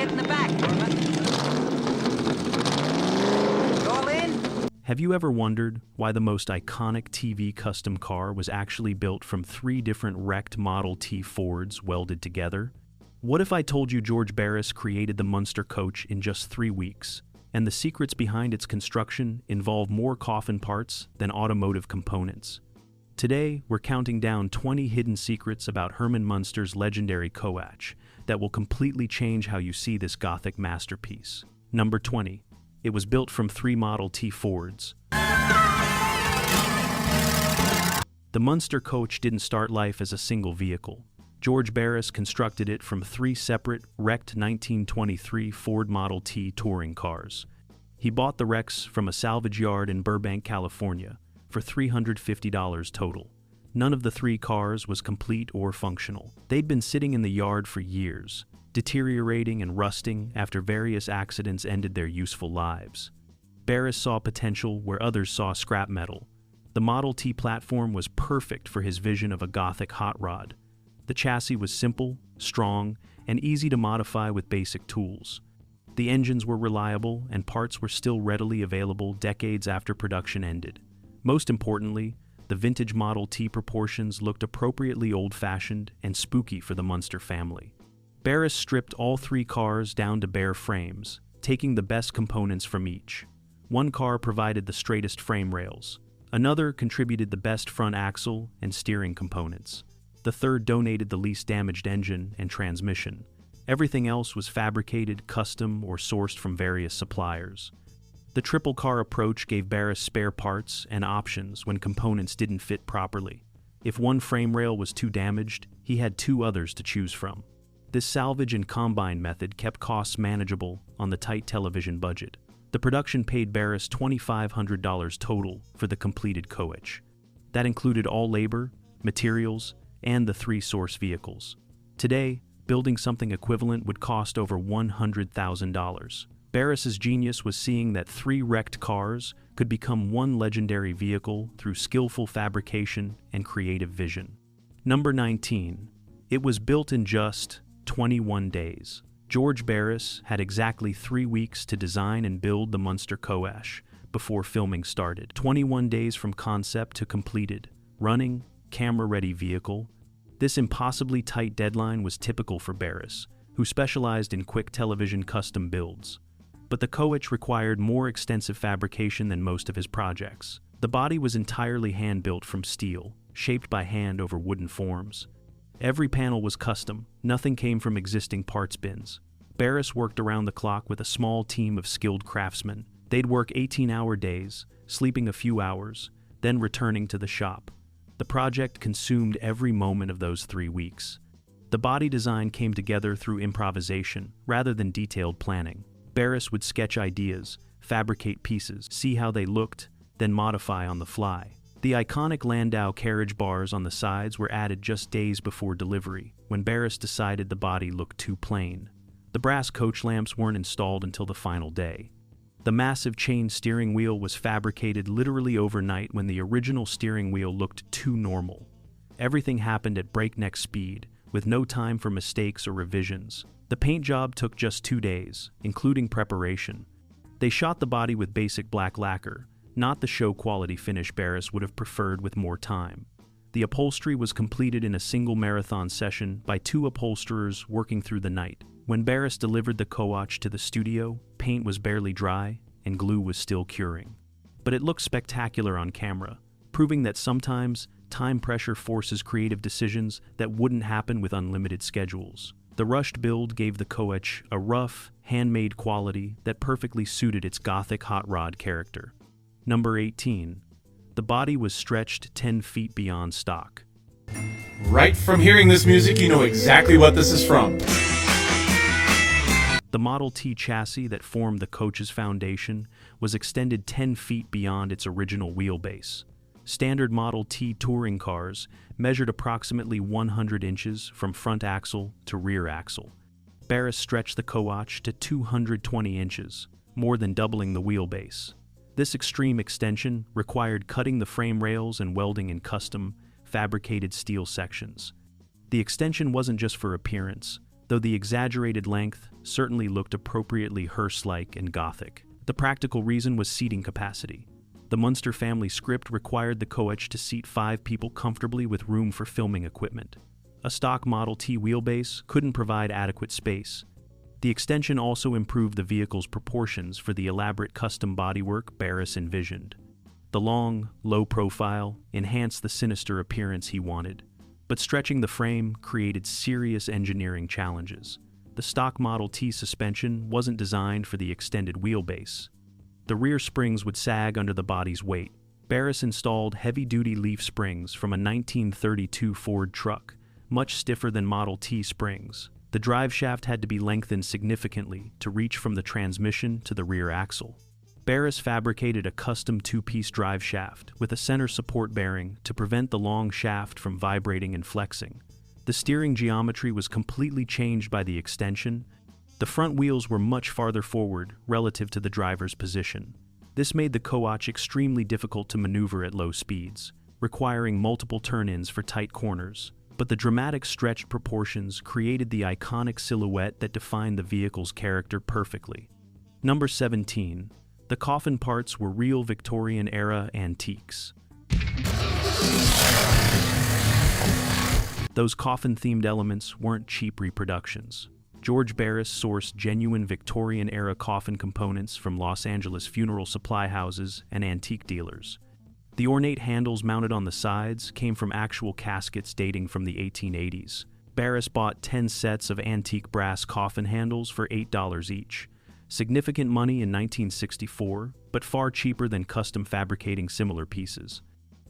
Get in the back, Herman. You all in? Have you ever wondered why the most iconic TV custom car was actually built from 3 different wrecked Model T Fords welded together? What if I told you George Barris created the Munster Koach in just 3 weeks, and the secrets behind its construction involve more coffin parts than automotive components? Today, we're counting down 20 hidden secrets about Herman Munster's legendary Koach that will completely change how you see this Gothic masterpiece. Number 20. It was built from 3 Model T Fords. The Munster Koach didn't start life as a single vehicle. George Barris constructed it from 3 separate, wrecked 1923 Ford Model T touring cars. He bought the wrecks from a salvage yard in Burbank, California, for $350 total. None of the 3 cars was complete or functional. They'd been sitting in the yard for years, deteriorating and rusting after various accidents ended their useful lives. Barris saw potential where others saw scrap metal. The Model T platform was perfect for his vision of a Gothic hot rod. The chassis was simple, strong, and easy to modify with basic tools. The engines were reliable, and parts were still readily available decades after production ended. Most importantly, the vintage Model T proportions looked appropriately old-fashioned and spooky for the Munster family. Barris stripped all 3 cars down to bare frames, taking the best components from each. One car provided the straightest frame rails. Another contributed the best front axle and steering components. The third donated the least damaged engine and transmission. Everything else was fabricated, custom, or sourced from various suppliers. The triple car approach gave Barris spare parts and options when components didn't fit properly. If one frame rail was too damaged, he had 2 others to choose from. This salvage and combine method kept costs manageable on the tight television budget. The production paid Barris $2,500 total for the completed Koach. That included all labor, materials, and the 3 source vehicles. Today, building something equivalent would cost over $100,000. Barris's genius was seeing that 3 wrecked cars could become one legendary vehicle through skillful fabrication and creative vision. Number 19. It was built in just 21 days. George Barris had exactly 3 weeks to design and build the Munster Koach before filming started. 21 days from concept to completed, running, camera-ready vehicle. This impossibly tight deadline was typical for Barris, who specialized in quick television custom builds. But the Koach required more extensive fabrication than most of his projects. The body was entirely hand-built from steel, shaped by hand over wooden forms. Every panel was custom, nothing came from existing parts bins. Barris worked around the clock with a small team of skilled craftsmen. They'd work 18-hour days, sleeping a few hours, then returning to the shop. The project consumed every moment of those 3 weeks. The body design came together through improvisation, rather than detailed planning. Barris would sketch ideas, fabricate pieces, see how they looked, then modify on the fly. The iconic Landau carriage bars on the sides were added just days before delivery, when Barris decided the body looked too plain. The brass coach lamps weren't installed until the final day. The massive chain steering wheel was fabricated literally overnight when the original steering wheel looked too normal. Everything happened at breakneck speed, with no time for mistakes or revisions. The paint job took just 2 days, including preparation. They shot the body with basic black lacquer, not the show-quality finish Barris would have preferred with more time. The upholstery was completed in a single marathon session by 2 upholsterers working through the night. When Barris delivered the Koach to the studio, paint was barely dry and glue was still curing. But it looked spectacular on camera, proving that sometimes time pressure forces creative decisions that wouldn't happen with unlimited schedules. The rushed build gave the Koach a rough, handmade quality that perfectly suited its Gothic hot rod character. Number 18. The body was stretched 10 feet beyond stock. Right from hearing this music, you know exactly what this is from. The Model T chassis that formed the Koach's foundation was extended 10 feet beyond its original wheelbase. Standard Model T touring cars measured approximately 100 inches from front axle to rear axle. Barris stretched the Koach to 220 inches, more than doubling the wheelbase. This extreme extension required cutting the frame rails and welding in custom, fabricated steel sections. The extension wasn't just for appearance. though the exaggerated length certainly looked appropriately hearse-like and Gothic. The practical reason was seating capacity. The Munster family script required the Koach to seat 5 people comfortably with room for filming equipment. A stock Model T wheelbase couldn't provide adequate space. The extension also improved the vehicle's proportions for the elaborate custom bodywork Barris envisioned. The long, low profile enhanced the sinister appearance he wanted, but stretching the frame created serious engineering challenges. The stock Model T suspension wasn't designed for the extended wheelbase. The rear springs would sag under the body's weight. Barris installed heavy-duty leaf springs from a 1932 Ford truck, much stiffer than Model T springs. The drive shaft had to be lengthened significantly to reach from the transmission to the rear axle. Barris fabricated a custom 2-piece drive shaft with a center support bearing to prevent the long shaft from vibrating and flexing. The steering geometry was completely changed by the extension. The front wheels were much farther forward relative to the driver's position. This made the Koach extremely difficult to maneuver at low speeds, requiring multiple turn-ins for tight corners. But the dramatic stretched proportions created the iconic silhouette that defined the vehicle's character perfectly. Number 17. The coffin parts were real Victorian-era antiques. Those coffin-themed elements weren't cheap reproductions. George Barris sourced genuine Victorian-era coffin components from Los Angeles funeral supply houses and antique dealers. The ornate handles mounted on the sides came from actual caskets dating from the 1880s. Barris bought 10 sets of antique brass coffin handles for $8 each. Significant money in 1964, but far cheaper than custom fabricating similar pieces.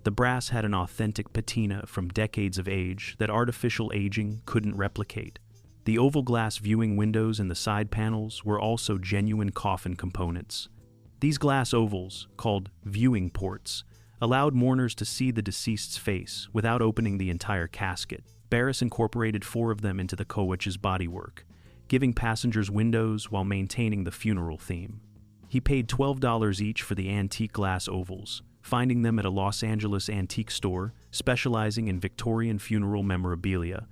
The brass had an authentic patina from decades of age that artificial aging couldn't replicate. The oval glass viewing windows in the side panels were also genuine coffin components. These glass ovals, called viewing ports, allowed mourners to see the deceased's face without opening the entire casket. Barris incorporated 4 of them into the Koach's bodywork, giving passengers windows while maintaining the funeral theme. He paid $12 each for the antique glass ovals, finding them at a Los Angeles antique store specializing in Victorian funeral memorabilia.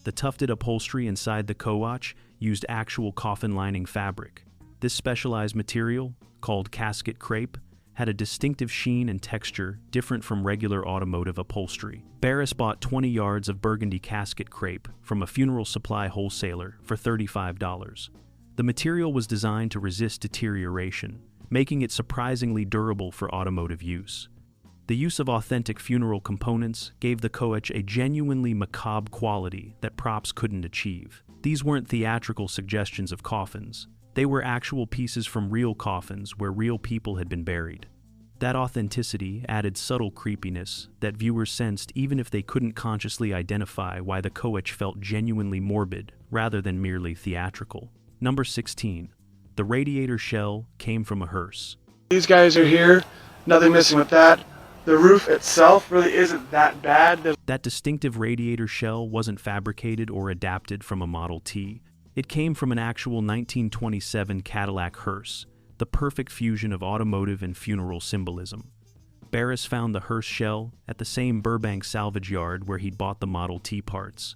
The tufted upholstery inside the Koach used actual coffin lining fabric. This specialized material, called casket crepe, had a distinctive sheen and texture different from regular automotive upholstery. Barris bought 20 yards of burgundy casket crepe from a funeral supply wholesaler for $35. The material was designed to resist deterioration, making it surprisingly durable for automotive use. The use of authentic funeral components gave the Koach a genuinely macabre quality that props couldn't achieve. These weren't theatrical suggestions of coffins. They were actual pieces from real coffins where real people had been buried. That authenticity added subtle creepiness that viewers sensed even if they couldn't consciously identify why the Koach felt genuinely morbid rather than merely theatrical. Number 16. The radiator shell came from a hearse. These guys are here, nothing missing with that. The roof itself really isn't that bad. That distinctive radiator shell wasn't fabricated or adapted from a Model T. It came from an actual 1927 Cadillac hearse, the perfect fusion of automotive and funeral symbolism. Barris found the hearse shell at the same Burbank salvage yard where he'd bought the Model T parts.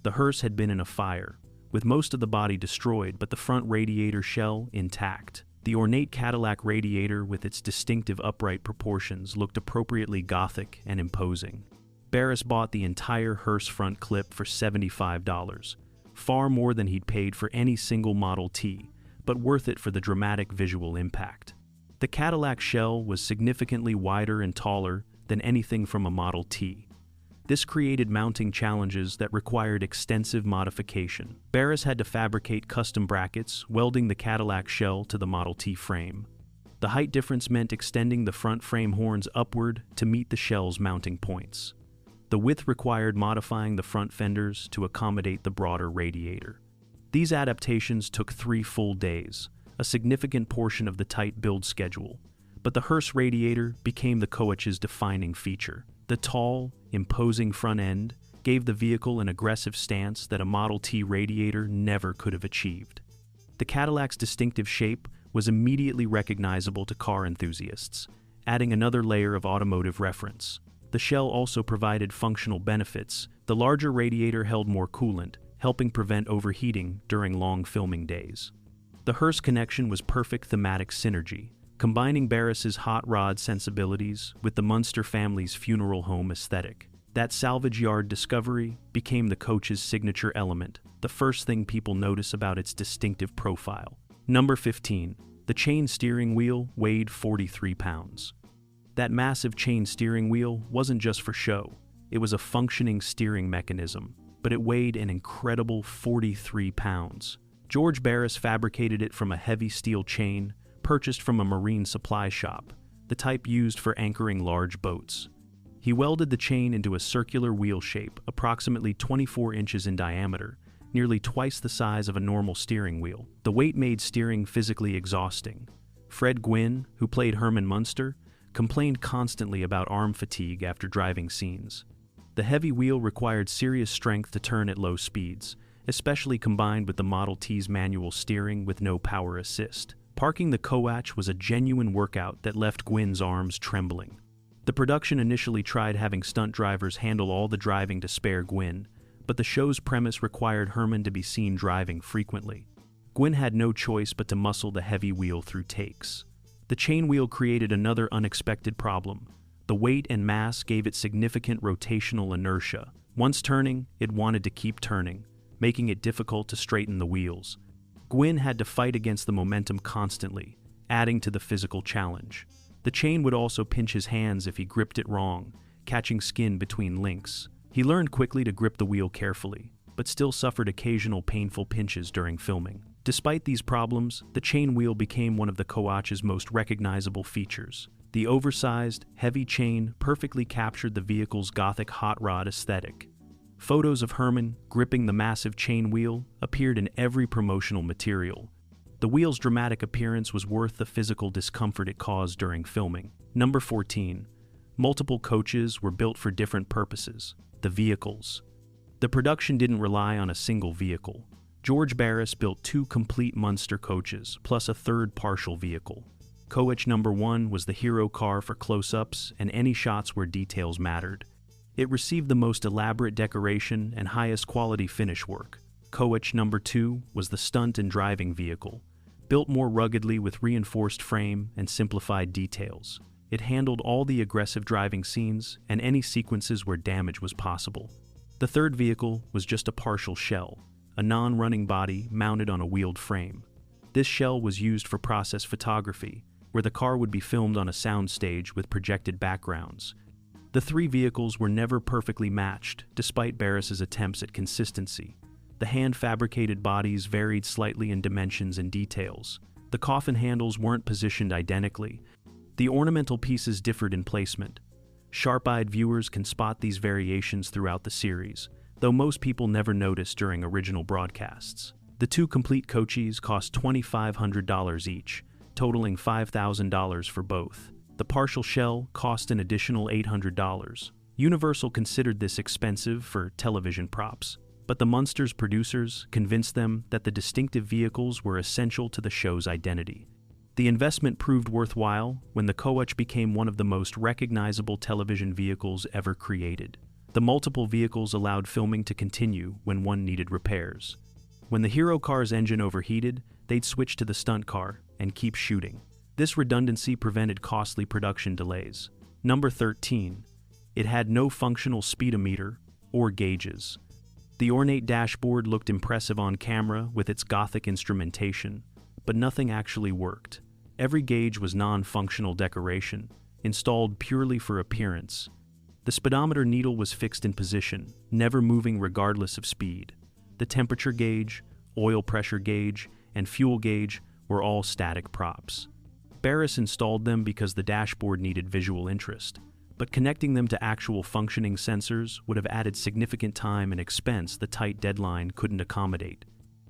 The hearse had been in a fire, with most of the body destroyed but the front radiator shell intact. The ornate Cadillac radiator with its distinctive upright proportions looked appropriately Gothic and imposing. Barris bought the entire hearse front clip for $75. Far more than he'd paid for any single Model T, but worth it for the dramatic visual impact. The Cadillac shell was significantly wider and taller than anything from a Model T. This created mounting challenges that required extensive modification. Barris had to fabricate custom brackets, welding the Cadillac shell to the Model T frame. The height difference meant extending the front frame horns upward to meet the shell's mounting points. The width required modifying the front fenders to accommodate the broader radiator. These adaptations took 3 full days, a significant portion of the tight build schedule, but the hearse radiator became the Koach's defining feature. The tall, imposing front end gave the vehicle an aggressive stance that a Model T radiator never could have achieved. The Cadillac's distinctive shape was immediately recognizable to car enthusiasts, adding another layer of automotive reference. The shell also provided functional benefits. The larger radiator held more coolant, helping prevent overheating during long filming days. The hearse connection was perfect thematic synergy, combining Barris's hot rod sensibilities with the Munster family's funeral home aesthetic. That salvage yard discovery became the coach's signature element, the first thing people notice about its distinctive profile. Number 15. The chain steering wheel weighed 43 pounds. That massive chain steering wheel wasn't just for show. It was a functioning steering mechanism, but it weighed an incredible 43 pounds. George Barris fabricated it from a heavy steel chain purchased from a marine supply shop, the type used for anchoring large boats. He welded the chain into a circular wheel shape approximately 24 inches in diameter, nearly twice the size of a normal steering wheel. The weight made steering physically exhausting. Fred Gwynne, who played Herman Munster, complained constantly about arm fatigue after driving scenes. The heavy wheel required serious strength to turn at low speeds, especially combined with the Model T's manual steering with no power assist. Parking the Koach was a genuine workout that left Gwynne's arms trembling. The production initially tried having stunt drivers handle all the driving to spare Gwynne, but the show's premise required Herman to be seen driving frequently. Gwynne had no choice but to muscle the heavy wheel through takes. The chain wheel created another unexpected problem. The weight and mass gave it significant rotational inertia. Once turning, it wanted to keep turning, making it difficult to straighten the wheels. Gwynne had to fight against the momentum constantly, adding to the physical challenge. The chain would also pinch his hands if he gripped it wrong, catching skin between links. He learned quickly to grip the wheel carefully, but still suffered occasional painful pinches during filming. Despite these problems, the chain wheel became one of the Koach's most recognizable features. The oversized, heavy chain perfectly captured the vehicle's Gothic hot rod aesthetic. Photos of Herman gripping the massive chain wheel appeared in every promotional material. The wheel's dramatic appearance was worth the physical discomfort it caused during filming. Number 14. Multiple coaches were built for different purposes. The vehicles. The production didn't rely on a single vehicle. George Barris built 2 complete Munster coaches, plus a third partial vehicle. Koach number 1 was the hero car for close-ups and any shots where details mattered. It received the most elaborate decoration and highest quality finish work. Koach number 2 was the stunt and driving vehicle, built more ruggedly with reinforced frame and simplified details. It handled all the aggressive driving scenes and any sequences where damage was possible. The third vehicle was just a partial shell, a non-running body mounted on a wheeled frame. This shell was used for process photography, where the car would be filmed on a soundstage with projected backgrounds. The 3 vehicles were never perfectly matched, despite Barris's attempts at consistency. The hand-fabricated bodies varied slightly in dimensions and details. The coffin handles weren't positioned identically. The ornamental pieces differed in placement. Sharp-eyed viewers can spot these variations throughout the series, though most people never noticed during original broadcasts. The 2 complete coaches cost $2,500 each, totaling $5,000 for both. The partial shell cost an additional $800. Universal considered this expensive for television props, but the Munsters producers convinced them that the distinctive vehicles were essential to the show's identity. The investment proved worthwhile when the Koach became one of the most recognizable television vehicles ever created. The multiple vehicles allowed filming to continue when one needed repairs. When the hero car's engine overheated, they'd switch to the stunt car and keep shooting. This redundancy prevented costly production delays. Number 13. It had no functional speedometer or gauges. The ornate dashboard looked impressive on camera with its Gothic instrumentation, but nothing actually worked. Every gauge was non-functional decoration, installed purely for appearance. The speedometer needle was fixed in position, never moving regardless of speed. The temperature gauge, oil pressure gauge, and fuel gauge were all static props. Barris installed them because the dashboard needed visual interest, but connecting them to actual functioning sensors would have added significant time and expense the tight deadline couldn't accommodate.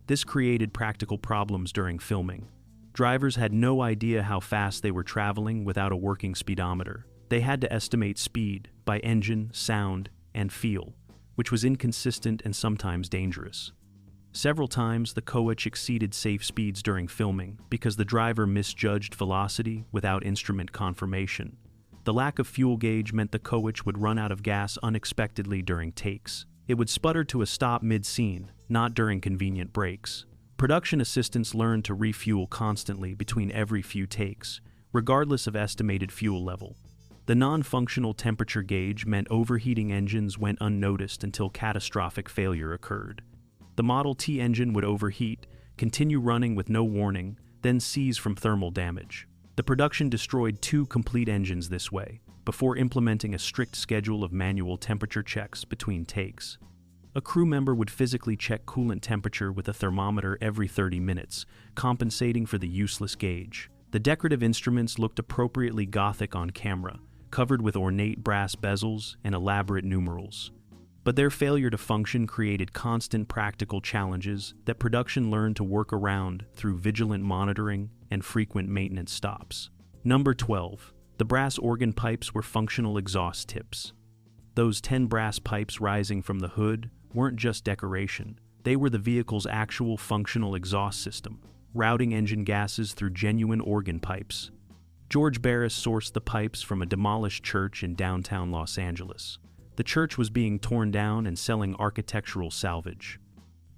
This created practical problems during filming. Drivers had no idea how fast they were traveling without a working speedometer. They had to estimate speed by engine, sound, and feel, which was inconsistent and sometimes dangerous. Several times, the Koach exceeded safe speeds during filming because the driver misjudged velocity without instrument confirmation. The lack of fuel gauge meant the Koach would run out of gas unexpectedly during takes. It would sputter to a stop mid-scene, not during convenient breaks. Production assistants learned to refuel constantly between every few takes, regardless of estimated fuel level. The non-functional temperature gauge meant overheating engines went unnoticed until catastrophic failure occurred. The Model T engine would overheat, continue running with no warning, then seize from thermal damage. The production destroyed 2 complete engines this way, before implementing a strict schedule of manual temperature checks between takes. A crew member would physically check coolant temperature with a thermometer every 30 minutes, compensating for the useless gauge. The decorative instruments looked appropriately Gothic on camera, covered with ornate brass bezels and elaborate numerals. But their failure to function created constant practical challenges that production learned to work around through vigilant monitoring and frequent maintenance stops. Number 12. The brass organ pipes were functional exhaust tips. Those 10 brass pipes rising from the hood weren't just decoration, they were the vehicle's actual functional exhaust system, routing engine gases through genuine organ pipes. George Barris sourced the pipes from a demolished church in downtown Los Angeles. The church was being torn down and selling architectural salvage.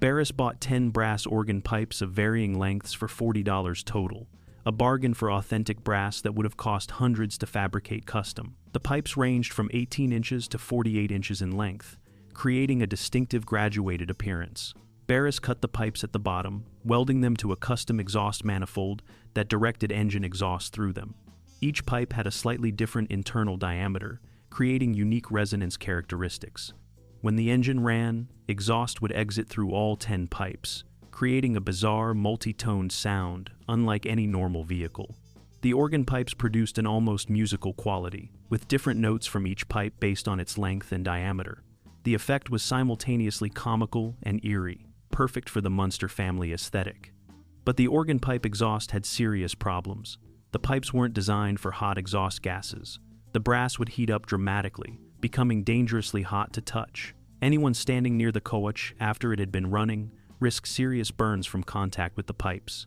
Barris bought 10 brass organ pipes of varying lengths for $40 total, a bargain for authentic brass that would have cost hundreds to fabricate custom. The pipes ranged from 18 inches to 48 inches in length, creating a distinctive graduated appearance. Barris cut the pipes at the bottom, welding them to a custom exhaust manifold that directed engine exhaust through them. Each pipe had a slightly different internal diameter, creating unique resonance characteristics. When the engine ran, exhaust would exit through all 10 pipes, creating a bizarre, multi-toned sound unlike any normal vehicle. The organ pipes produced an almost musical quality, with different notes from each pipe based on its length and diameter. The effect was simultaneously comical and eerie, perfect for the Munster family aesthetic. But the organ pipe exhaust had serious problems. The pipes weren't designed for hot exhaust gases. The brass would heat up dramatically, becoming dangerously hot to touch. Anyone standing near the Koach after it had been running risked serious burns from contact with the pipes.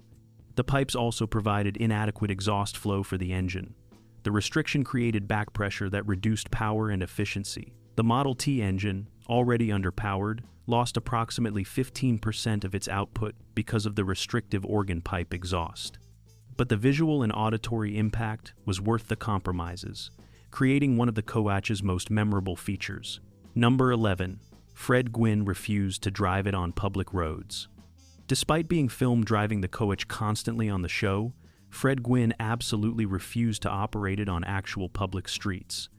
The pipes also provided inadequate exhaust flow for the engine. The restriction created back pressure that reduced power and efficiency. The Model T engine, already underpowered, lost approximately 15% of its output because of the restrictive organ pipe exhaust. But the visual and auditory impact was worth the compromises, creating one of the Koach's most memorable features. Number 11. Fred Gwynne refused to drive it on public roads. Despite being filmed driving the Koach constantly on the show, Fred Gwynne absolutely refused to operate it on actual public streets.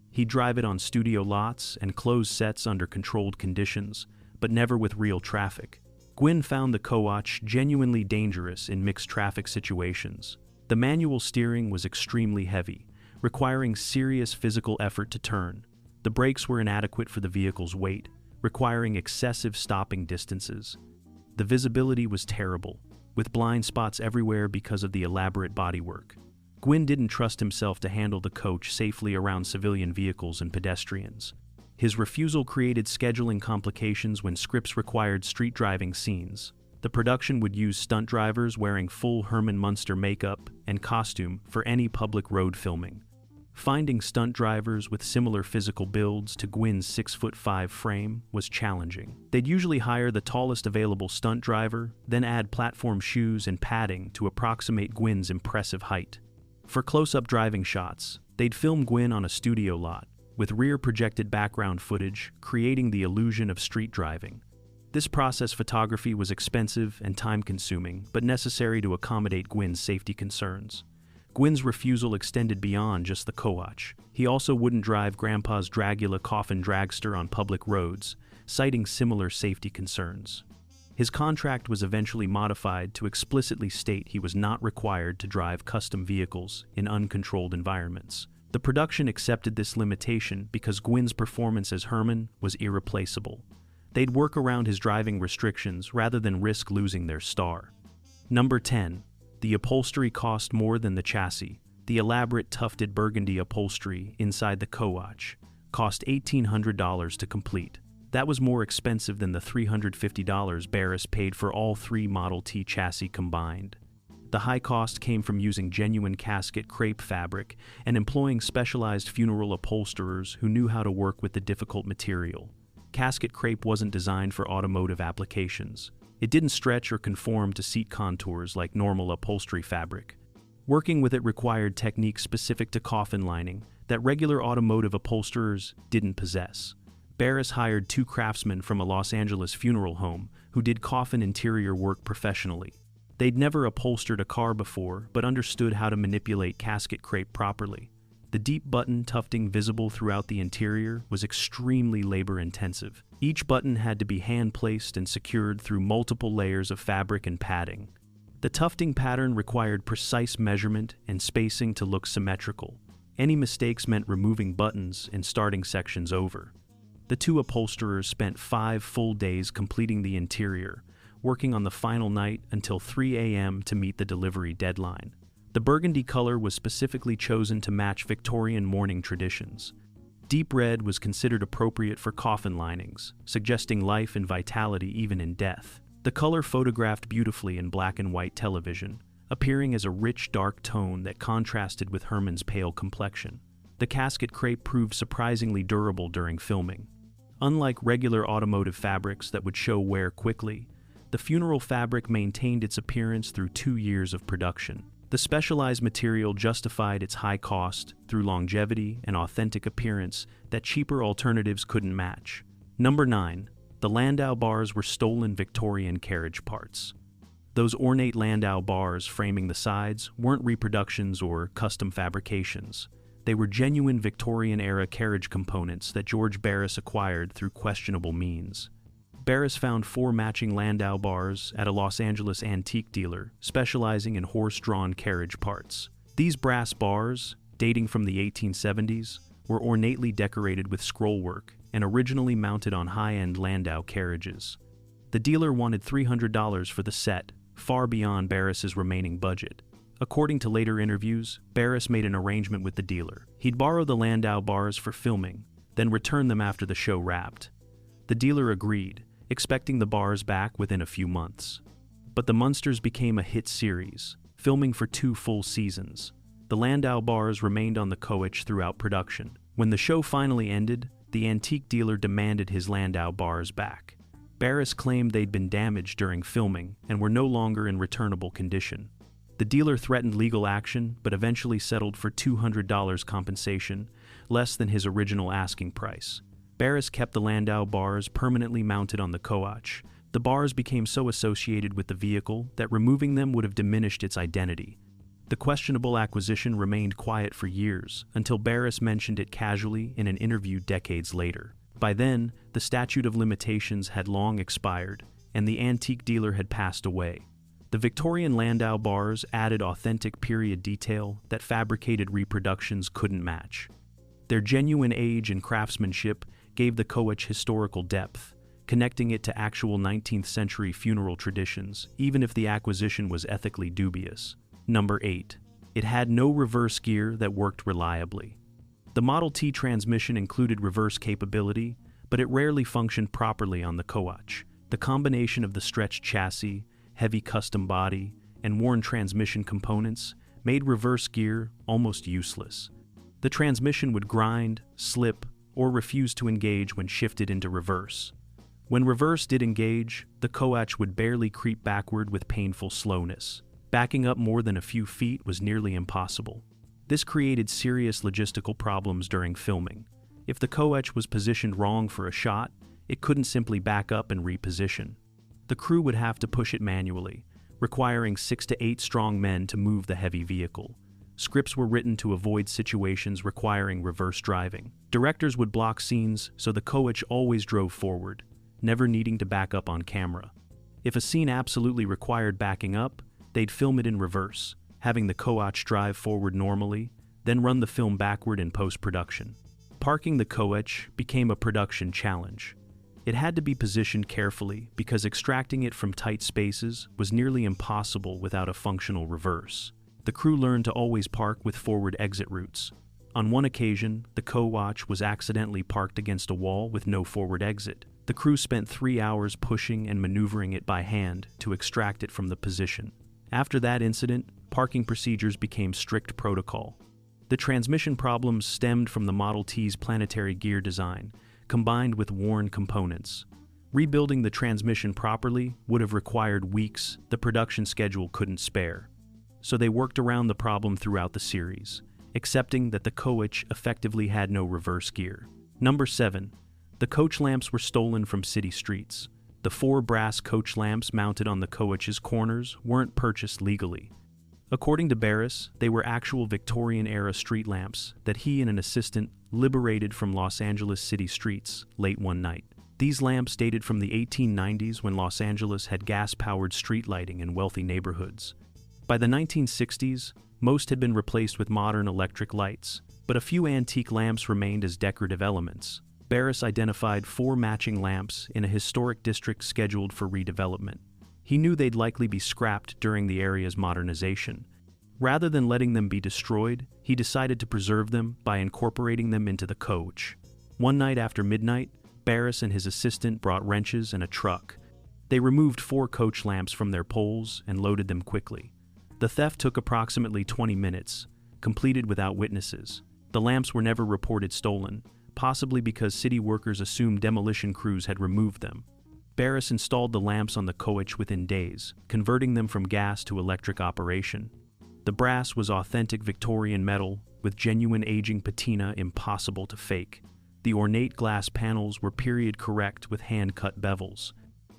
He'd drive it on studio lots and close sets under controlled conditions, but never with real traffic. Gwynne found the Koach genuinely dangerous in mixed traffic situations. The manual steering was extremely heavy, requiring serious physical effort to turn. The brakes were inadequate for the vehicle's weight, requiring excessive stopping distances. The visibility was terrible, with blind spots everywhere because of the elaborate bodywork. Gwynne didn't trust himself to handle the Koach safely around civilian vehicles and pedestrians. His refusal created scheduling complications when scripts required street driving scenes. The production would use stunt drivers wearing full Herman Munster makeup and costume for any public road filming. Finding stunt drivers with similar physical builds to Gwynne's 6'5" frame was challenging. They'd usually hire the tallest available stunt driver, then add platform shoes and padding to approximate Gwynne's impressive height. For close-up driving shots, they'd film Gwynne on a studio lot, with rear-projected background footage, creating the illusion of street driving. This process photography was expensive and time-consuming, but necessary to accommodate Gwynne's safety concerns. Gwynne's refusal extended beyond just the Koach. He also wouldn't drive Grandpa's Dragula coffin dragster on public roads, citing similar safety concerns. His contract was eventually modified to explicitly state he was not required to drive custom vehicles in uncontrolled environments. The production accepted this limitation because Gwynne's performance as Herman was irreplaceable. They'd work around his driving restrictions rather than risk losing their star. Number 10. The upholstery cost more than the chassis. The elaborate tufted burgundy upholstery inside the Koach cost $1,800 to complete. That was more expensive than the $350 Barris paid for all 3 Model T chassis combined. The high cost came from using genuine casket crepe fabric and employing specialized funeral upholsterers who knew how to work with the difficult material. casket crepe wasn't designed for automotive applications. It didn't stretch or conform to seat contours like normal upholstery fabric. Working with it required techniques specific to coffin lining that regular automotive upholsterers didn't possess. Barris hired 2 craftsmen from a Los Angeles funeral home who did coffin interior work professionally. They'd never upholstered a car before, but understood how to manipulate casket crepe properly. The deep button tufting visible throughout the interior was extremely labor-intensive. Each button had to be hand-placed and secured through multiple layers of fabric and padding. The tufting pattern required precise measurement and spacing to look symmetrical. Any mistakes meant removing buttons and starting sections over. The 2 upholsterers spent 5 full days completing the interior, working on the final night until 3 a.m. to meet the delivery deadline. The burgundy color was specifically chosen to match Victorian mourning traditions. Deep red was considered appropriate for coffin linings, suggesting life and vitality even in death. The color photographed beautifully in black and white television, appearing as a rich dark tone that contrasted with Herman's pale complexion. The casket crepe proved surprisingly durable during filming. Unlike regular automotive fabrics that would show wear quickly, the funeral fabric maintained its appearance through 2 years of production. The specialized material justified its high cost through longevity and authentic appearance that cheaper alternatives couldn't match. Number 9. The Landau bars were stolen Victorian carriage parts. Those ornate Landau bars framing the sides weren't reproductions or custom fabrications. They were genuine Victorian-era carriage components that George Barris acquired through questionable means. Barris found 4 matching Landau bars at a Los Angeles antique dealer specializing in horse-drawn carriage parts. These brass bars, dating from the 1870s, were ornately decorated with scrollwork and originally mounted on high-end Landau carriages. The dealer wanted $300 for the set, far beyond Barris's remaining budget. According to later interviews, Barris made an arrangement with the dealer. He'd borrow the Landau bars for filming, then return them after the show wrapped. The dealer agreed, expecting the bars back within a few months. But the Munsters became a hit series, filming for 2 full seasons. The Landau bars remained on the Koach throughout production. When the show finally ended, the antique dealer demanded his Landau bars back. Barris claimed they'd been damaged during filming and were no longer in returnable condition. The dealer threatened legal action, but eventually settled for $200 compensation, less than his original asking price. Barris kept the Landau bars permanently mounted on the Koach. The bars became so associated with the vehicle that removing them would have diminished its identity. The questionable acquisition remained quiet for years, until Barris mentioned it casually in an interview decades later. By then, the statute of limitations had long expired, and the antique dealer had passed away. The Victorian Landau bars added authentic period detail that fabricated reproductions couldn't match. Their genuine age and craftsmanship gave the Koach historical depth, connecting it to actual 19th century funeral traditions, even if the acquisition was ethically dubious. Number 8. It had no reverse gear that worked reliably. The Model T transmission included reverse capability, but it rarely functioned properly on the Koach. The combination of the stretched chassis, heavy custom body, and worn transmission components made reverse gear almost useless. The transmission would grind, slip, or refuse to engage when shifted into reverse. When reverse did engage, the Koach would barely creep backward with painful slowness. Backing up more than a few feet was nearly impossible. This created serious logistical problems during filming. If the Koach was positioned wrong for a shot, it couldn't simply back up and reposition. The crew would have to push it manually, requiring 6 to 8 strong men to move the heavy vehicle. Scripts were written to avoid situations requiring reverse driving. Directors would block scenes so the Koach always drove forward, never needing to back up on camera. If a scene absolutely required backing up, they'd film it in reverse, having the Koach drive forward normally, then run the film backward in post-production. Parking the Koach became a production challenge. It had to be positioned carefully because extracting it from tight spaces was nearly impossible without a functional reverse. The crew learned to always park with forward exit routes. On one occasion, the Koach was accidentally parked against a wall with no forward exit. The crew spent 3 hours pushing and maneuvering it by hand to extract it from the position. After that incident, parking procedures became strict protocol. The transmission problems stemmed from the Model T's planetary gear design, combined with worn components. Rebuilding the transmission properly would have required weeks the production schedule couldn't spare. So they worked around the problem throughout the series, accepting that the Koach effectively had no reverse gear. Number 7. The coach lamps were stolen from city streets. The 4 brass coach lamps mounted on the Koach's corners weren't purchased legally. According to Barris, they were actual Victorian-era street lamps that he and an assistant liberated from Los Angeles city streets late one night. These lamps dated from the 1890s when Los Angeles had gas-powered street lighting in wealthy neighborhoods. By the 1960s, most had been replaced with modern electric lights, but a few antique lamps remained as decorative elements. Barris identified 4 matching lamps in a historic district scheduled for redevelopment. He knew they'd likely be scrapped during the area's modernization. Rather than letting them be destroyed, he decided to preserve them by incorporating them into the coach. One night after midnight, Barris and his assistant brought wrenches and a truck. They removed 4 coach lamps from their poles and loaded them quickly. The theft took approximately 20 minutes, completed without witnesses. The lamps were never reported stolen, possibly because city workers assumed demolition crews had removed them. Barris installed the lamps on the Koach within days, converting them from gas to electric operation. The brass was authentic Victorian metal, with genuine aging patina impossible to fake. The ornate glass panels were period-correct with hand-cut bevels.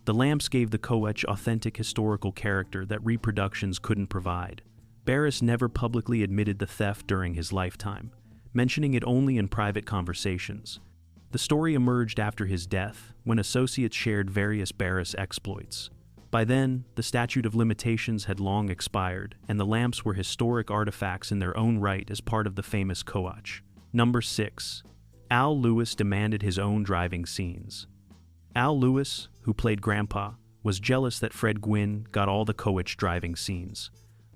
The lamps gave the Koach authentic historical character that reproductions couldn't provide. Barris never publicly admitted the theft during his lifetime, mentioning it only in private conversations. The story emerged after his death, when associates shared various Barris exploits. By then, the statute of limitations had long expired, and the lamps were historic artifacts in their own right as part of the famous Koach. Number 6. Al Lewis demanded his own driving scenes. Al Lewis, who played Grandpa, was jealous that Fred Gwynne got all the Koach driving scenes.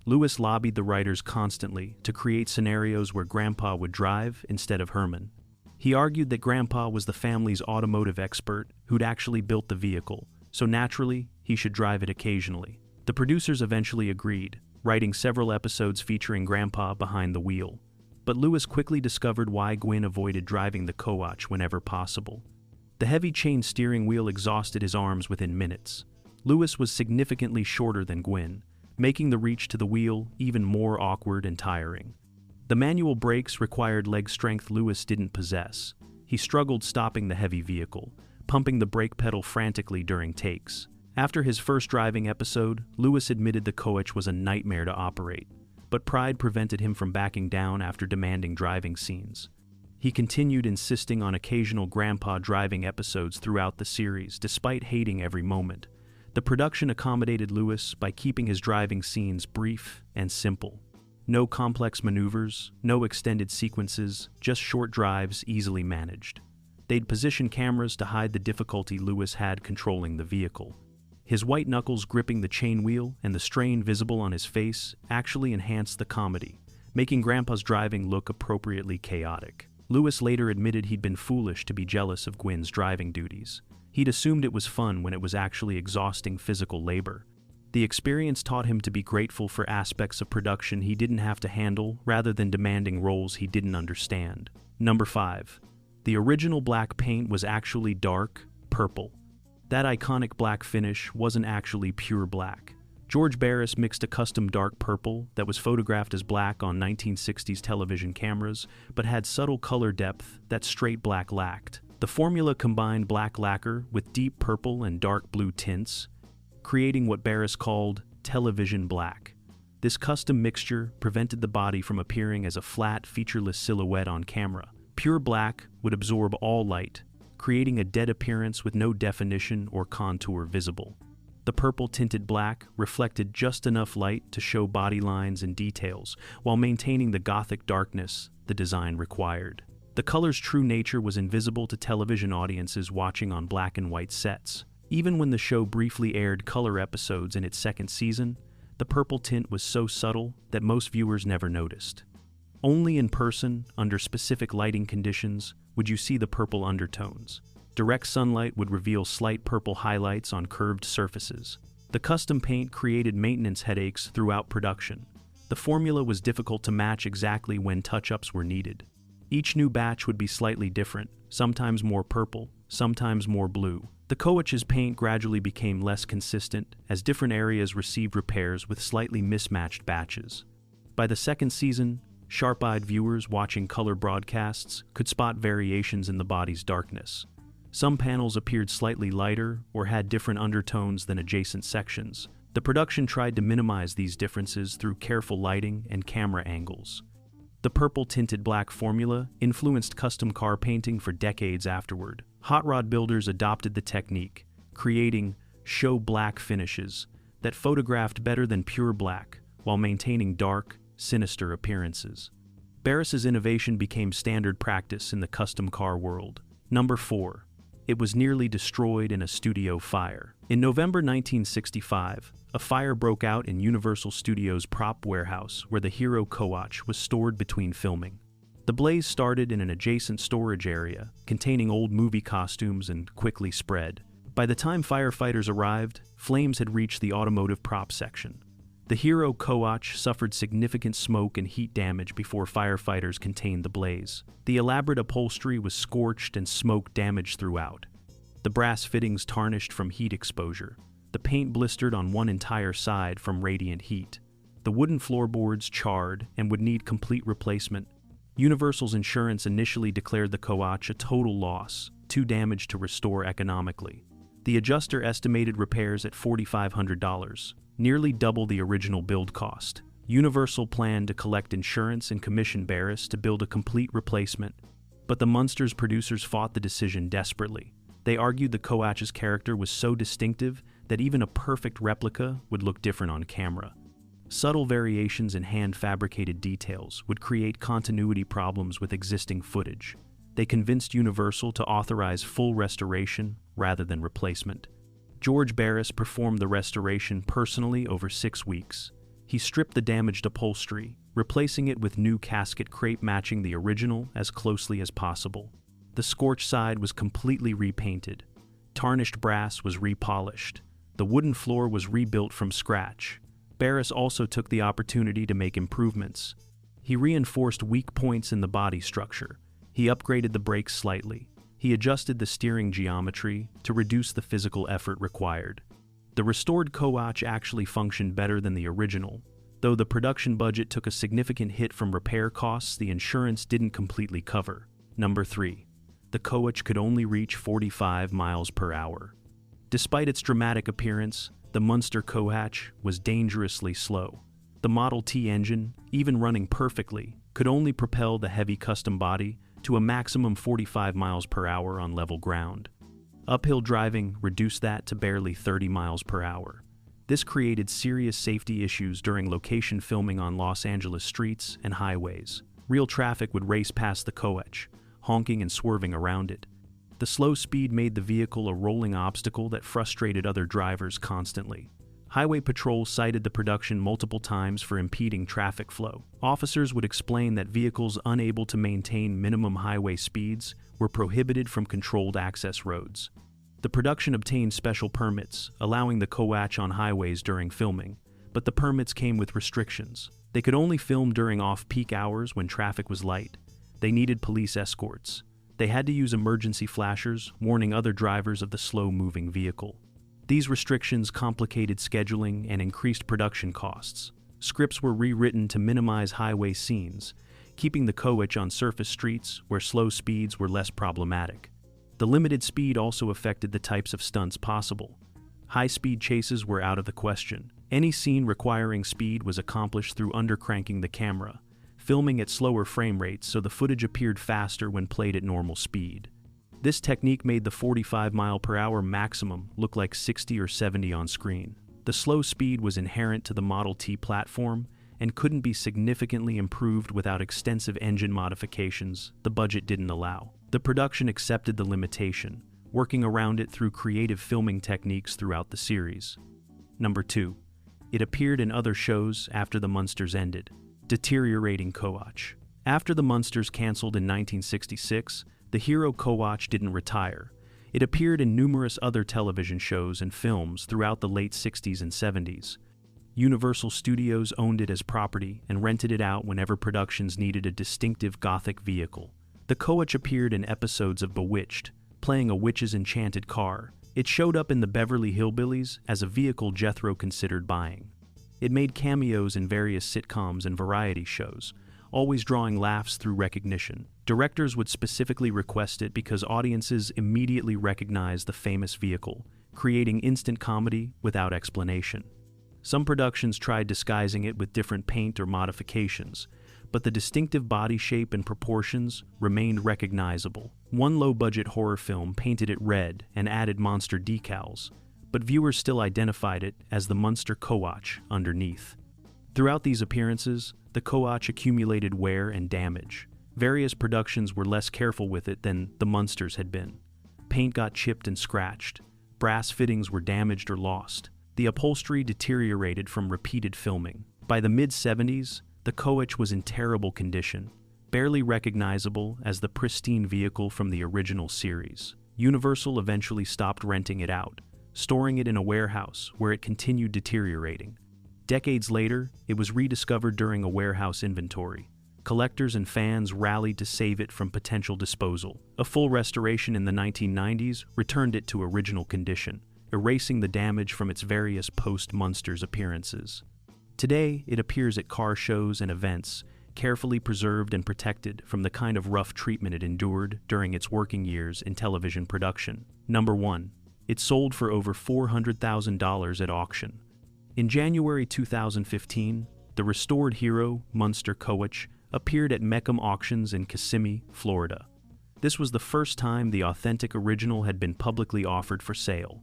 Lewis lobbied the writers constantly to create scenarios where Grandpa would drive instead of Herman. He argued that Grandpa was the family's automotive expert who'd actually built the vehicle, so naturally, he should drive it occasionally. The producers eventually agreed, writing several episodes featuring Grandpa behind the wheel. But Lewis quickly discovered why Gwynne avoided driving the Koach whenever possible. The heavy chain steering wheel exhausted his arms within minutes. Lewis was significantly shorter than Gwynne, making the reach to the wheel even more awkward and tiring. The manual brakes required leg strength Lewis didn't possess. He struggled stopping the heavy vehicle, pumping the brake pedal frantically during takes. After his first driving episode, Lewis admitted the Koach was a nightmare to operate, but pride prevented him from backing down after demanding driving scenes. He continued insisting on occasional Grandpa driving episodes throughout the series, despite hating every moment. The production accommodated Lewis by keeping his driving scenes brief and simple. No complex maneuvers, no extended sequences, just short drives easily managed. They'd position cameras to hide the difficulty Lewis had controlling the vehicle. His white knuckles gripping the chain wheel and the strain visible on his face actually enhanced the comedy, making Grandpa's driving look appropriately chaotic. Lewis later admitted he'd been foolish to be jealous of Gwynne's driving duties. He'd assumed it was fun when it was actually exhausting physical labor. The experience taught him to be grateful for aspects of production he didn't have to handle rather than demanding roles he didn't understand. Number 5. The original black paint was actually dark purple. That iconic black finish wasn't actually pure black. George Barris mixed a custom dark purple that was photographed as black on 1960s television cameras, but had subtle color depth that straight black lacked. The formula combined black lacquer with deep purple and dark blue tints, creating what Barris called television black. This custom mixture prevented the body from appearing as a flat, featureless silhouette on camera. Pure black would absorb all light, creating a dead appearance with no definition or contour visible. The purple-tinted black reflected just enough light to show body lines and details, while maintaining the gothic darkness the design required. The color's true nature was invisible to television audiences watching on black and white sets. Even when the show briefly aired color episodes in its second season, the purple tint was so subtle that most viewers never noticed. Only in person, under specific lighting conditions, would you see the purple undertones. Direct sunlight would reveal slight purple highlights on curved surfaces. The custom paint created maintenance headaches throughout production. The formula was difficult to match exactly when touch-ups were needed. Each new batch would be slightly different, sometimes more purple, sometimes more blue. The Koach's paint gradually became less consistent as different areas received repairs with slightly mismatched batches. By the second season, sharp-eyed viewers watching color broadcasts could spot variations in the body's darkness. Some panels appeared slightly lighter or had different undertones than adjacent sections. The production tried to minimize these differences through careful lighting and camera angles. The purple-tinted black formula influenced custom car painting for decades afterward. Hot rod builders adopted the technique, creating show black finishes that photographed better than pure black while maintaining dark, sinister appearances. Barris's innovation became standard practice in the custom car world. Number 4. It was nearly destroyed in a studio fire. In November 1965, a fire broke out in Universal Studios' prop warehouse where the Hero Koach was stored between filming. The blaze started in an adjacent storage area containing old movie costumes and quickly spread. By the time firefighters arrived, flames had reached the automotive prop section. The Hero Koach suffered significant smoke and heat damage before firefighters contained the blaze. The elaborate upholstery was scorched and smoke damaged throughout. The brass fittings tarnished from heat exposure. The paint blistered on one entire side from radiant heat. The wooden floorboards charred and would need complete replacement. Universal's insurance initially declared the Koach a total loss, too damaged to restore economically. The adjuster estimated repairs at $4,500, nearly double the original build cost. Universal planned to collect insurance and commission Barris to build a complete replacement, but the Munsters producers fought the decision desperately. They argued the Koach's character was so distinctive that even a perfect replica would look different on camera. Subtle variations in hand-fabricated details would create continuity problems with existing footage. They convinced Universal to authorize full restoration rather than replacement. George Barris performed the restoration personally over 6 weeks. He stripped the damaged upholstery, replacing it with new casket crepe matching the original as closely as possible. The scorched side was completely repainted. Tarnished brass was repolished. The wooden floor was rebuilt from scratch. Barris also took the opportunity to make improvements. He reinforced weak points in the body structure. He upgraded the brakes slightly. He adjusted the steering geometry to reduce the physical effort required. The restored Koach actually functioned better than the original. Though the production budget took a significant hit from repair costs the insurance didn't completely cover. Number 3. The Koach could only reach 45 miles per hour. Despite its dramatic appearance, the Munster Koach was dangerously slow. The Model T engine, even running perfectly, could only propel the heavy custom body to a maximum 45 miles per hour on level ground. Uphill driving reduced that to barely 30 miles per hour. This created serious safety issues during location filming on Los Angeles streets and highways. Real traffic would race past the Koach, honking and swerving around it. The slow speed made the vehicle a rolling obstacle that frustrated other drivers constantly. Highway patrols cited the production multiple times for impeding traffic flow. Officers would explain that vehicles unable to maintain minimum highway speeds were prohibited from controlled access roads. The production obtained special permits, allowing the Koach on highways during filming, but the permits came with restrictions. They could only film during off-peak hours when traffic was light. They needed police escorts. They had to use emergency flashers, warning other drivers of the slow-moving vehicle. These restrictions complicated scheduling and increased production costs. Scripts were rewritten to minimize highway scenes, keeping the Koach on surface streets where slow speeds were less problematic. The limited speed also affected the types of stunts possible. High-speed chases were out of the question. Any scene requiring speed was accomplished through undercranking the camera, filming at slower frame rates so the footage appeared faster when played at normal speed. This technique made the 45 mile per hour maximum look like 60 or 70 on screen. The slow speed was inherent to the Model T platform and couldn't be significantly improved without extensive engine modifications the budget didn't allow. The production accepted the limitation, working around it through creative filming techniques throughout the series. Number 2. It appeared in other shows after the Munsters ended. Deteriorating Koach. After the Munsters canceled in 1966, the Hero Koach didn't retire. It appeared in numerous other television shows and films throughout the late 60s and 70s. Universal Studios owned it as property and rented it out whenever productions needed a distinctive Gothic vehicle. The Koach appeared in episodes of Bewitched, playing a witch's enchanted car. It showed up in the Beverly Hillbillies as a vehicle Jethro considered buying. It made cameos in various sitcoms and variety shows, always drawing laughs through recognition. Directors would specifically request it because audiences immediately recognized the famous vehicle, creating instant comedy without explanation. Some productions tried disguising it with different paint or modifications, but the distinctive body shape and proportions remained recognizable. One low-budget horror film painted it red and added monster decals, but viewers still identified it as the Munster Koach underneath. Throughout these appearances, the Koach accumulated wear and damage. Various productions were less careful with it than the Munsters had been. Paint got chipped and scratched. Brass fittings were damaged or lost. The upholstery deteriorated from repeated filming. By the mid-70s, the Koach was in terrible condition, barely recognizable as the pristine vehicle from the original series. Universal eventually stopped renting it out, storing it in a warehouse where it continued deteriorating. Decades later, it was rediscovered during a warehouse inventory. Collectors and fans rallied to save it from potential disposal. A full restoration in the 1990s returned it to original condition, erasing the damage from its various post-Munsters appearances. Today, it appears at car shows and events, carefully preserved and protected from the kind of rough treatment it endured during its working years in television production. Number 1. It sold for over $400,000 at auction. In January 2015, the restored hero, Munster Koach, appeared at Meckham Auctions in Kissimmee, Florida. This was the first time the authentic original had been publicly offered for sale.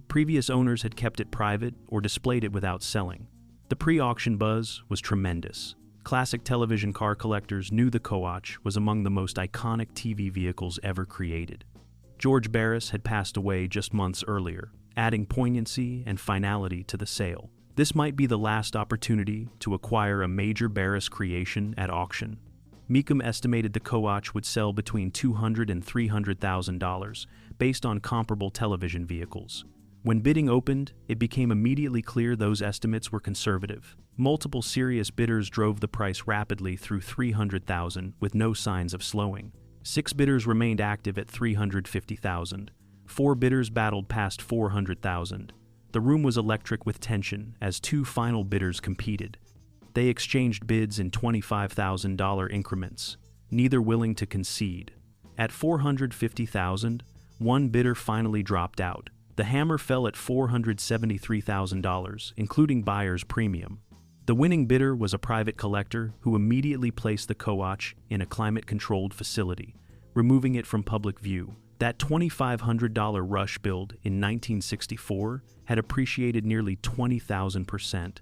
Previous owners had kept it private or displayed it without selling. The pre-auction buzz was tremendous. Classic television car collectors knew the Koach was among the most iconic TV vehicles ever created. George Barris had passed away just months earlier, adding poignancy and finality to the sale. This might be the last opportunity to acquire a major Barris creation at auction. Mecum estimated the Koach would sell between $200,000 and $300,000 based on comparable television vehicles. When bidding opened, it became immediately clear those estimates were conservative. Multiple serious bidders drove the price rapidly through $300,000 with no signs of slowing. 6 bidders remained active at $350,000. 4 bidders battled past $400,000. The room was electric with tension as 2 final bidders competed. They exchanged bids in $25,000 increments, neither willing to concede. At $450,000, one bidder finally dropped out. The hammer fell at $473,000, including buyer's premium. The winning bidder was a private collector who immediately placed the Koach in a climate-controlled facility, removing it from public view. That $2,500 rush build in 1964 had appreciated nearly 20,000%.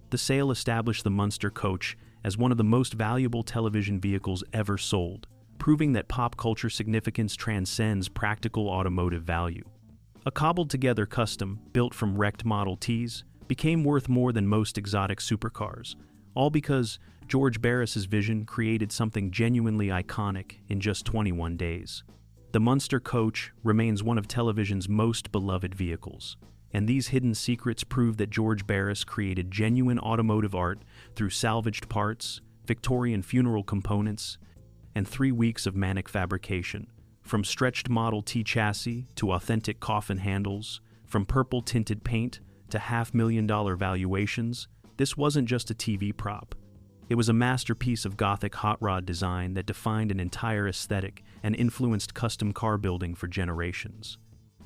The sale established the Munster Koach as one of the most valuable television vehicles ever sold, proving that pop culture significance transcends practical automotive value. A cobbled-together custom, built from wrecked Model Ts, became worth more than most exotic supercars, all because George Barris's vision created something genuinely iconic in just 21 days. The Munster Koach remains one of television's most beloved vehicles, and these hidden secrets prove that George Barris created genuine automotive art through salvaged parts, Victorian funeral components, and 3 weeks of manic fabrication. From stretched Model T chassis to authentic coffin handles, from purple-tinted paint to $500,000 valuations, this wasn't just a TV prop. It was a masterpiece of Gothic hot rod design that defined an entire aesthetic and influenced custom car building for generations.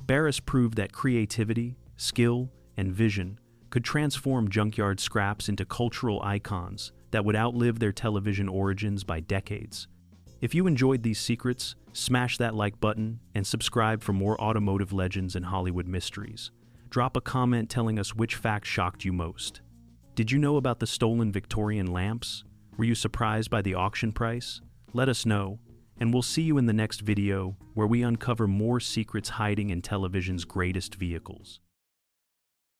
Barris proved that creativity, skill, and vision could transform junkyard scraps into cultural icons that would outlive their television origins by decades. If you enjoyed these secrets, smash that like button and subscribe for more automotive legends and Hollywood mysteries. Drop a comment telling us which fact shocked you most. Did you know about the stolen Victorian lamps? Were you surprised by the auction price? Let us know, and we'll see you in the next video where we uncover more secrets hiding in television's greatest vehicles.